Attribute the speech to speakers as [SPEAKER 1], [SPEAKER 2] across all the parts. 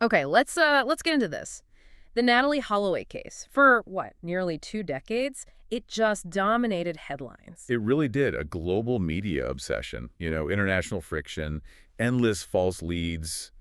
[SPEAKER 1] Okay, let's get into this. The Natalee Holloway case. For what, nearly 2 decades, it just dominated headlines.
[SPEAKER 2] It really did. A global media obsession, international friction, endless false leads,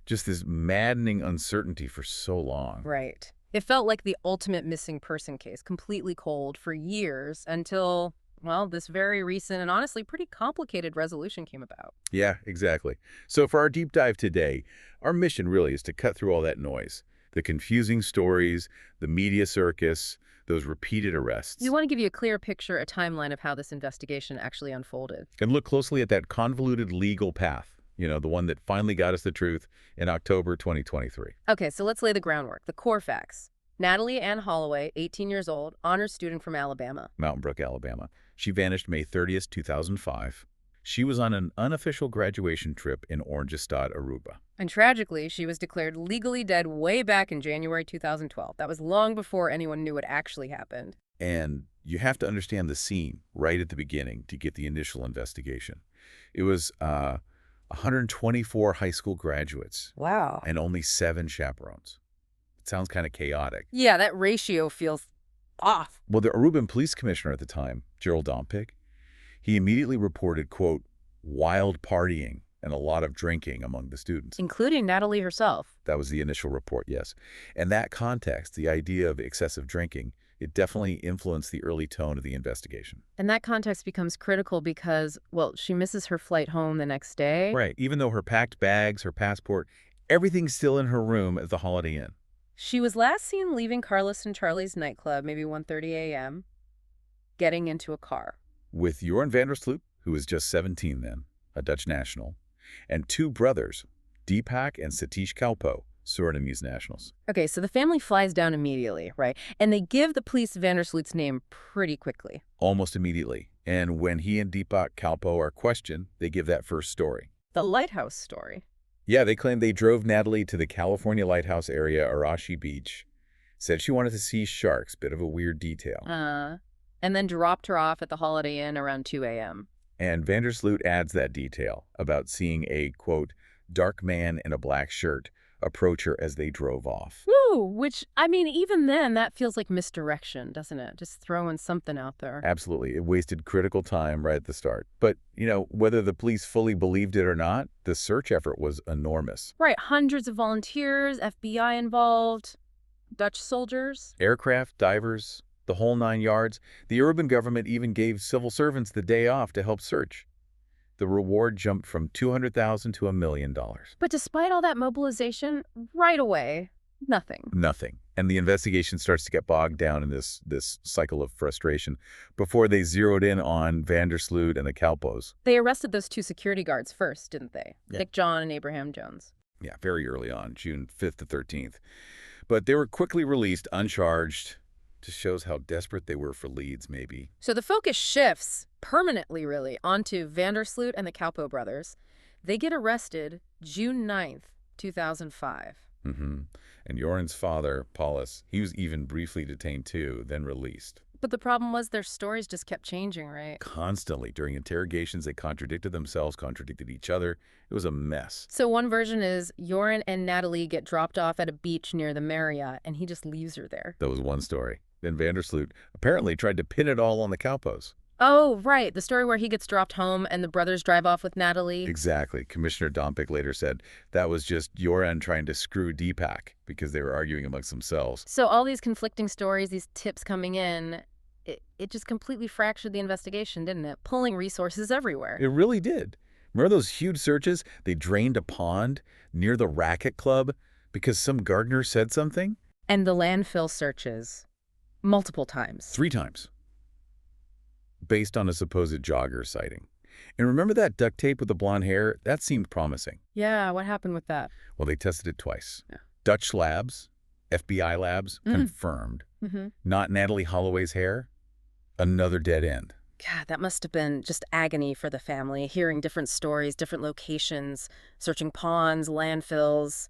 [SPEAKER 2] just this maddening uncertainty for so long.
[SPEAKER 1] Right. It felt like the ultimate missing person case, completely cold for years until, well, this very recent and honestly pretty complicated resolution came about.
[SPEAKER 2] Yeah, exactly. So for our deep dive today, our mission really is to cut through all that noise, the confusing stories, the media circus, those repeated
[SPEAKER 1] We
[SPEAKER 2] arrests,
[SPEAKER 1] want to give you a clear picture, a timeline of how this investigation actually unfolded.
[SPEAKER 2] and look closely at that convoluted legal path, the one that finally got us the truth in October 2023.
[SPEAKER 1] Okay, so let's lay the groundwork, the core facts. Natalee Ann Holloway, 18 years old, honors student from Alabama.
[SPEAKER 2] Mountain Brook, Alabama. She vanished May 30th, 2005. She was on an unofficial graduation trip in Orangestad, Aruba.
[SPEAKER 1] And tragically, she was declared legally dead way back in January 2012. That was long before anyone knew what actually happened.
[SPEAKER 2] And you have to understand the scene right at the beginning to get the initial investigation. It was 124 high school graduates
[SPEAKER 1] Wow.
[SPEAKER 2] and only 7 chaperones. It sounds kind of chaotic.
[SPEAKER 1] Yeah, that ratio feels off.
[SPEAKER 2] Well, the Aruban police commissioner at the time, Gerald Dompick, he immediately reported, quote, wild partying and a lot of drinking among the students.
[SPEAKER 1] Including Natalee herself.
[SPEAKER 2] That was the initial report, yes. And that context, the idea of excessive drinking, it definitely influenced the early tone of the investigation.
[SPEAKER 1] And that context becomes critical because, well, she misses her flight home the next day.
[SPEAKER 2] Right. Even though her packed bags, her passport, everything's still in her room at the Holiday Inn.
[SPEAKER 1] She was last seen leaving Carlos and Charlie's nightclub, maybe 1:30 a.m., getting into a car.
[SPEAKER 2] With Joran van der Sloot, who was just 17 then, a Dutch national, and 2 brothers, Deepak and Satish Kalpoe, Surinamese nationals.
[SPEAKER 1] Okay, so the family flies down immediately, right? And they give the police van der Sloot's name pretty quickly.
[SPEAKER 2] Almost immediately. And when he and Deepak Kalpoe are questioned, they give that first story.
[SPEAKER 1] The lighthouse story.
[SPEAKER 2] Yeah, they claim they drove Natalee to the California lighthouse area, Arashi Beach. Said she wanted to see sharks, bit of a weird detail.
[SPEAKER 1] And then dropped her off at the Holiday Inn around 2 a.m.
[SPEAKER 2] And van der Sloot adds that detail about seeing a, quote, dark man in a black shirt approach her as they drove off.
[SPEAKER 1] Woo! Which, I mean, even then, that feels like misdirection, doesn't it? Just throwing something out there.
[SPEAKER 2] Absolutely. It wasted critical time right at the start. But, whether the police fully believed it or not, the search effort was enormous.
[SPEAKER 1] Right, hundreds of volunteers, FBI involved, Dutch soldiers.
[SPEAKER 2] Aircraft, divers, the whole 9 yards. The Aruban government even gave civil servants the day off to help search. The reward jumped from $200,000 to $1 million.
[SPEAKER 1] But despite all that mobilization, right away, nothing.
[SPEAKER 2] Nothing. And the investigation starts to get bogged down in this cycle of frustration before they zeroed in on van der Sloot and the Kalpoes.
[SPEAKER 1] They arrested those 2 security guards first, didn't they?
[SPEAKER 2] Yeah.
[SPEAKER 1] Nick John and Abraham Jones.
[SPEAKER 2] Yeah, very early on, June 5th to 13th. But they were quickly released, uncharged. Just shows how desperate they were for leads, maybe.
[SPEAKER 1] So the focus shifts permanently, really, onto van der Sloot and the Kalpoe brothers. They get arrested June 9th, 2005.
[SPEAKER 2] And Joran's father, Paulus, he was even briefly detained too, then released.
[SPEAKER 1] But the problem was their stories just kept changing, right?
[SPEAKER 2] Constantly. During interrogations, they contradicted themselves, contradicted each other. It was a mess.
[SPEAKER 1] So one version is Joran and Natalee get dropped off at a beach near the Marriott, and he just leaves her there.
[SPEAKER 2] That was one story. Then van der Sloot apparently tried to pin it all on the Kalpoes.
[SPEAKER 1] Oh, right. The story where he gets dropped home and the brothers drive off with Natalee.
[SPEAKER 2] Exactly. Commissioner Dompick later said that was just Joran trying to screw Deepak because they were arguing amongst themselves.
[SPEAKER 1] So all these conflicting stories, these tips coming in, it just completely fractured the investigation, didn't it? Pulling resources everywhere.
[SPEAKER 2] It really did. Remember those huge searches? They drained a pond near the racket club because some gardener said something?
[SPEAKER 1] And the landfill searches. Multiple times.
[SPEAKER 2] 3 times. Based on a supposed jogger sighting. And remember that duct tape with the blonde hair? That seemed promising.
[SPEAKER 1] Yeah, what happened with that?
[SPEAKER 2] Well, they tested it twice.
[SPEAKER 1] Yeah.
[SPEAKER 2] Dutch labs, FBI labs, confirmed. Not Natalee Holloway's hair. Another dead end.
[SPEAKER 1] God, that must have been just agony for the family, hearing different stories, different locations, searching ponds, landfills,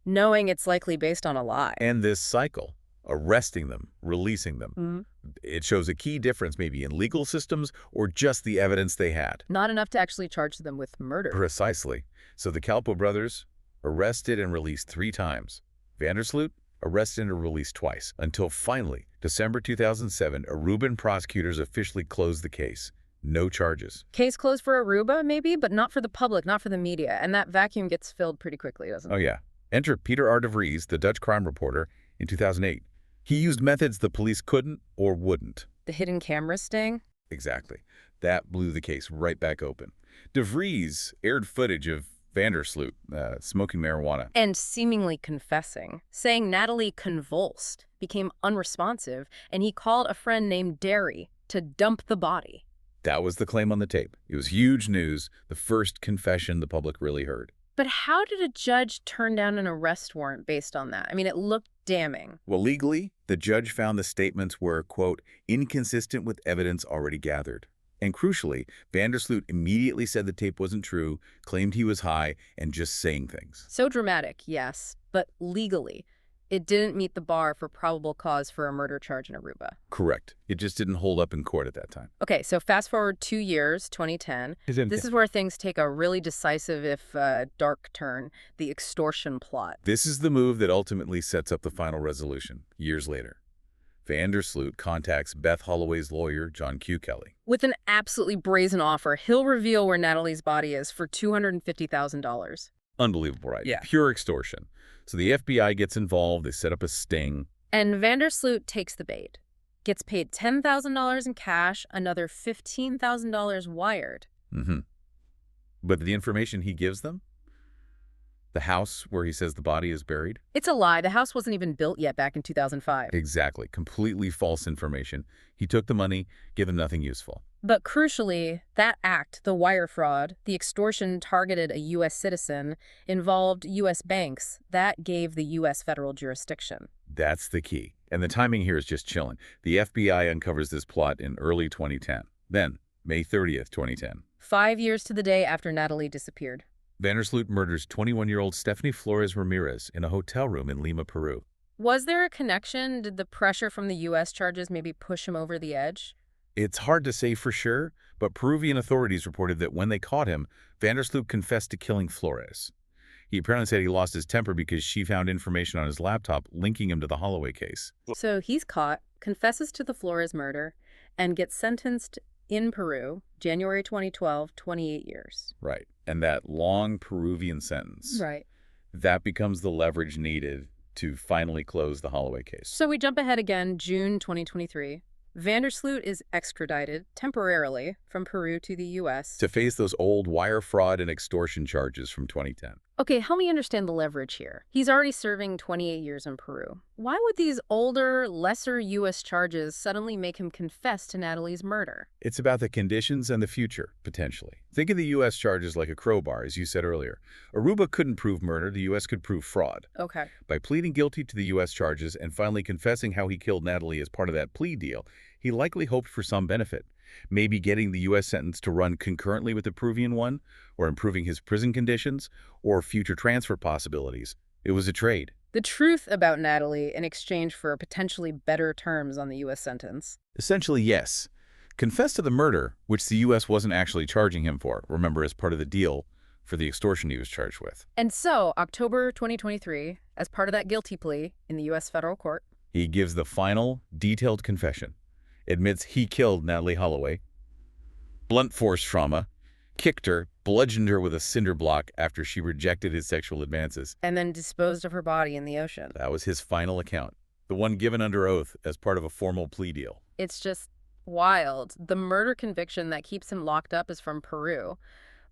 [SPEAKER 1] knowing it's likely based on a lie.
[SPEAKER 2] And this cycle, arresting them, releasing them. It shows a key difference maybe in legal systems or just the evidence they had.
[SPEAKER 1] Not enough to actually charge them with murder.
[SPEAKER 2] Precisely. So the Kalpoe brothers, arrested and released 3 times. Vandersloot, arrested and released twice, until finally, December 2007, Aruban prosecutors officially closed the case. No charges.
[SPEAKER 1] Case closed for Aruba, maybe, but not for the public, not for the media. And that vacuum gets filled pretty quickly, doesn't
[SPEAKER 2] Oh
[SPEAKER 1] it?
[SPEAKER 2] yeah. Enter Peter R. de Vries, the Dutch crime reporter, in 2008. He used methods the police couldn't or wouldn't.
[SPEAKER 1] The hidden camera sting?
[SPEAKER 2] Exactly. That blew the case right back open. De Vries aired footage of Vandersloot smoking marijuana.
[SPEAKER 1] And seemingly confessing, saying Natalee convulsed, became unresponsive, and he called a friend named Derry to dump the body.
[SPEAKER 2] That was the claim on the tape. It was huge news, the first confession the public really heard.
[SPEAKER 1] But how did a judge turn down an arrest warrant based on that? I mean, it looked damning.
[SPEAKER 2] Well, legally, the judge found the statements were, quote, inconsistent with evidence already gathered. And crucially, Vandersloot immediately said the tape wasn't true, claimed he was high, and just saying things.
[SPEAKER 1] So dramatic, yes, but legally, it didn't meet the bar for probable cause for a murder charge in Aruba.
[SPEAKER 2] Correct. It just didn't hold up in court at that time.
[SPEAKER 1] Okay, so fast forward 2 years, 2010. This is where things take a really decisive, if dark turn, the extortion plot.
[SPEAKER 2] This is the move that ultimately sets up the final resolution, years later. Vandersloot contacts Beth Holloway's lawyer, John Q. Kelly.
[SPEAKER 1] With an absolutely brazen offer, he'll reveal where Natalee's body is for $250,000.
[SPEAKER 2] Unbelievable, right?
[SPEAKER 1] Yeah.
[SPEAKER 2] Pure extortion. So the FBI gets involved, they set up a sting.
[SPEAKER 1] And Vandersloot takes the bait. Gets paid $10,000 in cash, another $15,000 wired.
[SPEAKER 2] But the information he gives them? The house where he says the body is buried?
[SPEAKER 1] It's a lie. The house wasn't even built yet back in 2005.
[SPEAKER 2] Exactly. Completely false information. He took the money, gave them nothing useful.
[SPEAKER 1] But crucially, that act, the wire fraud, the extortion targeted a U.S. citizen, involved U.S. banks. That gave the U.S. federal jurisdiction.
[SPEAKER 2] That's the key. And the timing here is just chilling. The FBI uncovers this plot in early 2010. Then, May 30th, 2010.
[SPEAKER 1] 5 years to the day after Natalee disappeared.
[SPEAKER 2] Vandersloot murders 21-year-old Stephanie Flores Ramirez in a hotel room in Lima, Peru.
[SPEAKER 1] Was there a connection? Did the pressure from the U.S. charges maybe push him over the edge?
[SPEAKER 2] It's hard to say for sure, but Peruvian authorities reported that when they caught him, Vandersloot confessed to killing Flores. He apparently said he lost his temper because she found information on his laptop linking him to the Holloway case.
[SPEAKER 1] So he's caught, confesses to the Flores murder, and gets sentenced in Peru, January 2012, 28 years.
[SPEAKER 2] Right. And that long Peruvian sentence.
[SPEAKER 1] Right.
[SPEAKER 2] That becomes the leverage needed to finally close the Holloway case.
[SPEAKER 1] So we jump ahead again, June 2023. Vandersloot is extradited temporarily from Peru to the U.S.
[SPEAKER 2] to face those old wire fraud and extortion charges from 2010.
[SPEAKER 1] Okay, help me understand the leverage here. He's already serving 28 years in Peru. Why would these older, lesser U.S. charges suddenly make him confess to Natalee's murder?
[SPEAKER 2] It's about the conditions and the future, potentially. Think of the U.S. charges like a crowbar, as you said earlier. Aruba couldn't prove murder, the U.S. could prove fraud.
[SPEAKER 1] Okay.
[SPEAKER 2] By pleading guilty to the U.S. charges and finally confessing how he killed Natalee as part of that plea deal, he likely hoped for some benefit. Maybe getting the U.S. sentence to run concurrently with the Peruvian one, or improving his prison conditions, or future transfer possibilities. It was a trade.
[SPEAKER 1] The truth about Natalee in exchange for potentially better terms on the U.S. sentence.
[SPEAKER 2] Essentially, yes. Confess to the murder, which the U.S. wasn't actually charging him for, remember, as part of the deal for the extortion he was charged with.
[SPEAKER 1] And so, October 2023, as part of that guilty plea in the U.S. federal court,
[SPEAKER 2] he gives the final, detailed confession. Admits he killed Natalee Holloway, blunt force trauma, kicked her, bludgeoned her with a cinder block after she rejected his sexual advances.
[SPEAKER 1] and then disposed of her body in the ocean.
[SPEAKER 2] That was his final account, the one given under oath as part of a formal plea deal.
[SPEAKER 1] It's just wild. The murder conviction that keeps him locked up is from Peru.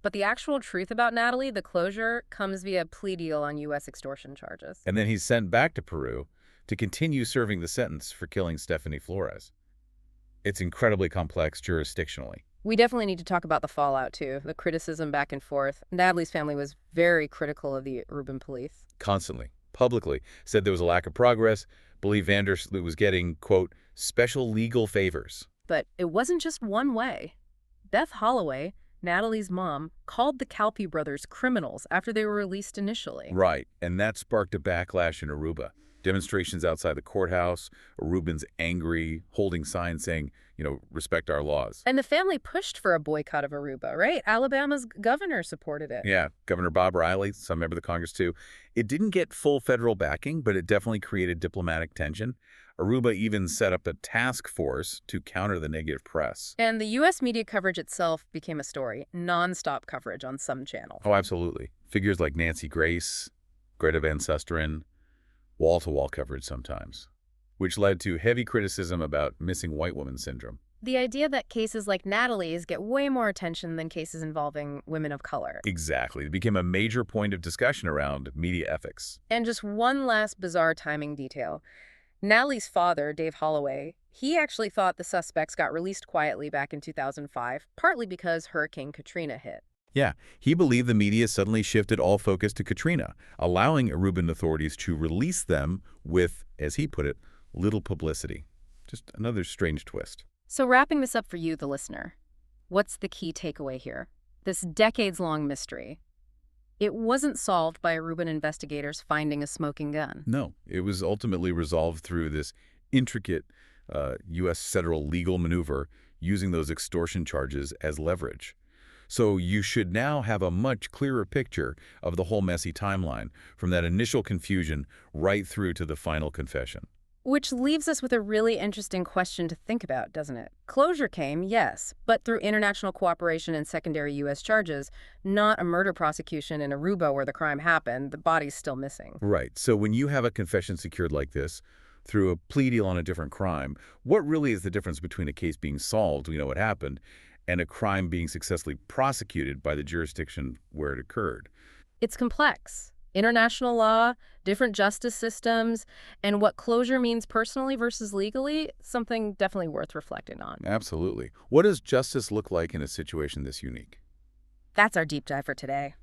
[SPEAKER 1] But the actual truth about Natalee, the closure, comes via plea deal on U.S. extortion charges.
[SPEAKER 2] And then he's sent back to Peru to continue serving the sentence for killing Stephanie Flores. It's incredibly complex jurisdictionally.
[SPEAKER 1] We definitely need to talk about the fallout, too, the criticism back and forth. Natalee's family was very critical of the Aruban police.
[SPEAKER 2] Constantly, publicly, said there was a lack of progress, believed Vandersloot was getting, quote, special legal favors.
[SPEAKER 1] But it wasn't just one way. Beth Holloway, Natalee's mom, called the Calpe brothers criminals after they were released initially.
[SPEAKER 2] Right, and that sparked a backlash in Aruba. Demonstrations outside the courthouse, Aruban's angry, holding signs saying, respect our laws.
[SPEAKER 1] And the family pushed for a boycott of Aruba, right? Alabama's governor supported it.
[SPEAKER 2] Yeah, Governor Bob Riley, some member of the Congress too. It didn't get full federal backing, but it definitely created diplomatic tension. Aruba even set up a task force to counter the negative press.
[SPEAKER 1] And the U.S. media coverage itself became a story, nonstop coverage on some channels.
[SPEAKER 2] Oh, absolutely. Figures like Nancy Grace, Greta Van Susteren, wall-to-wall coverage sometimes, which led to heavy criticism about missing white woman syndrome.
[SPEAKER 1] The idea that cases like Natalee's get way more attention than cases involving women of color.
[SPEAKER 2] Exactly. It became a major point of discussion around media ethics.
[SPEAKER 1] And just one last bizarre timing detail. Natalee's father, Dave Holloway, he actually thought the suspects got released quietly back in 2005, partly because Hurricane Katrina hit.
[SPEAKER 2] Yeah, he believed the media suddenly shifted all focus to Katrina, allowing Aruban authorities to release them with, as he put it, little publicity. Just another strange twist.
[SPEAKER 1] So wrapping this up for you, the listener, what's the key takeaway here? This decades-long mystery. It wasn't solved by Aruban investigators finding a smoking gun.
[SPEAKER 2] No, it was ultimately resolved through this intricate U.S. federal legal maneuver using those extortion charges as leverage. So you should now have a much clearer picture of the whole messy timeline, from that initial confusion right through to the final confession.
[SPEAKER 1] Which leaves us with a really interesting question to think about, doesn't it? Closure came, yes, but through international cooperation and secondary U.S. charges, not a murder prosecution in Aruba where the crime happened. The body's still missing.
[SPEAKER 2] Right. So when you have a confession secured like this, through a plea deal on a different crime, what really is the difference between a case being solved, we know what happened, and a crime being successfully prosecuted by the jurisdiction where it occurred?
[SPEAKER 1] It's complex. International law, different justice systems, and what closure means personally versus legally, something definitely worth reflecting on.
[SPEAKER 2] Absolutely. What does justice look like in a situation this unique?
[SPEAKER 1] That's our deep dive for today.